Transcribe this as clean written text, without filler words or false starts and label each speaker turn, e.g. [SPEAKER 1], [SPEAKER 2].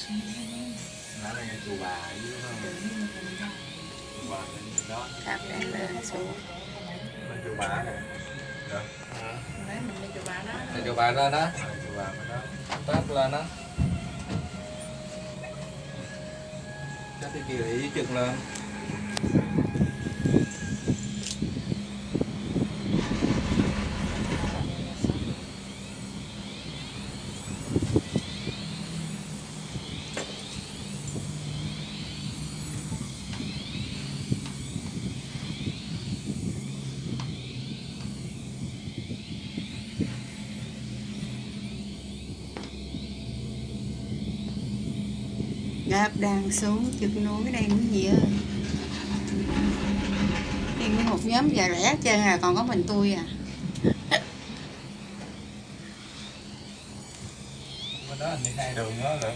[SPEAKER 1] Nó là chùa Bà dưới không? Chùa Bà bên đó.
[SPEAKER 2] Tháp đang lên xuống.
[SPEAKER 1] Bên chùa Bà này. Được.
[SPEAKER 2] Đấy mình đi chùa Bà đó.
[SPEAKER 3] Thì chùa Bà lên đó.
[SPEAKER 1] Chùa Bà bên đó.
[SPEAKER 3] Tát lên đó.
[SPEAKER 1] Chắc cái kia ý chừng lên.
[SPEAKER 2] Tháp đang xuống chân núi đây quý vị ơi. Đi với một nhóm già rẻ hết trơn à, còn có mình tôi à.
[SPEAKER 1] Bên đó hình như hai đường đó rồi.